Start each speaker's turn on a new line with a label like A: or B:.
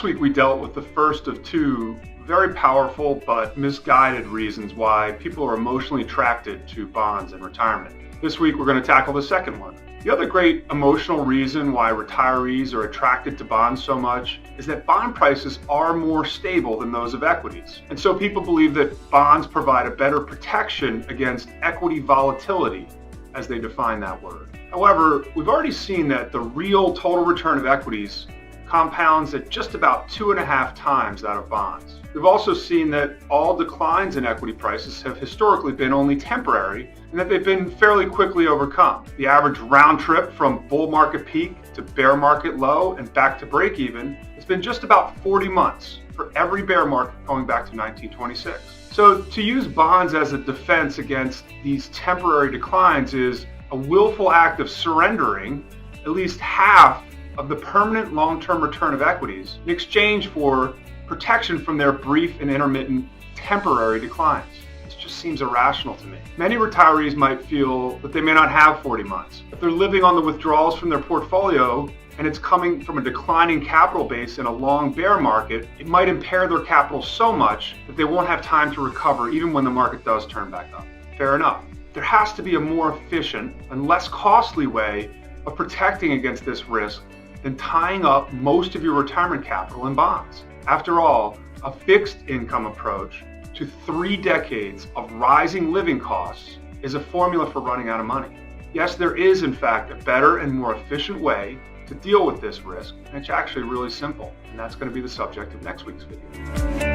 A: Last week we dealt with the first of two very powerful but misguided reasons why people are emotionally attracted to bonds in retirement. This week we're going to tackle the second one. The other great emotional reason why retirees are attracted to bonds so much is that bond prices are more stable than those of equities. And so people believe that bonds provide a better protection against equity volatility, as they define that word. However, we've already seen that the real total return of equities compounds at just about 2.5 times that of bonds. We've also seen that all declines in equity prices have historically been only temporary and that they've been fairly quickly overcome. The average round trip from bull market peak to bear market low and back to break even has been just about 40 months for every bear market going back to 1926. So to use bonds as a defense against these temporary declines is a willful act of surrendering at least half of the permanent long-term return of equities in exchange for protection from their brief and intermittent temporary declines. This just seems irrational to me. Many retirees might feel that they may not have 40 months. If they're living on the withdrawals from their portfolio and it's coming from a declining capital base in a long bear market, it might impair their capital so much that they won't have time to recover even when the market does turn back up. Fair enough. There has to be a more efficient and less costly way of protecting against this risk than tying up most of your retirement capital in bonds. After all, a fixed income approach to 3 decades of rising living costs is a formula for running out of money. Yes, there is in fact a better and more efficient way to deal with this risk, and it's actually really simple, and that's going to be the subject of next week's video.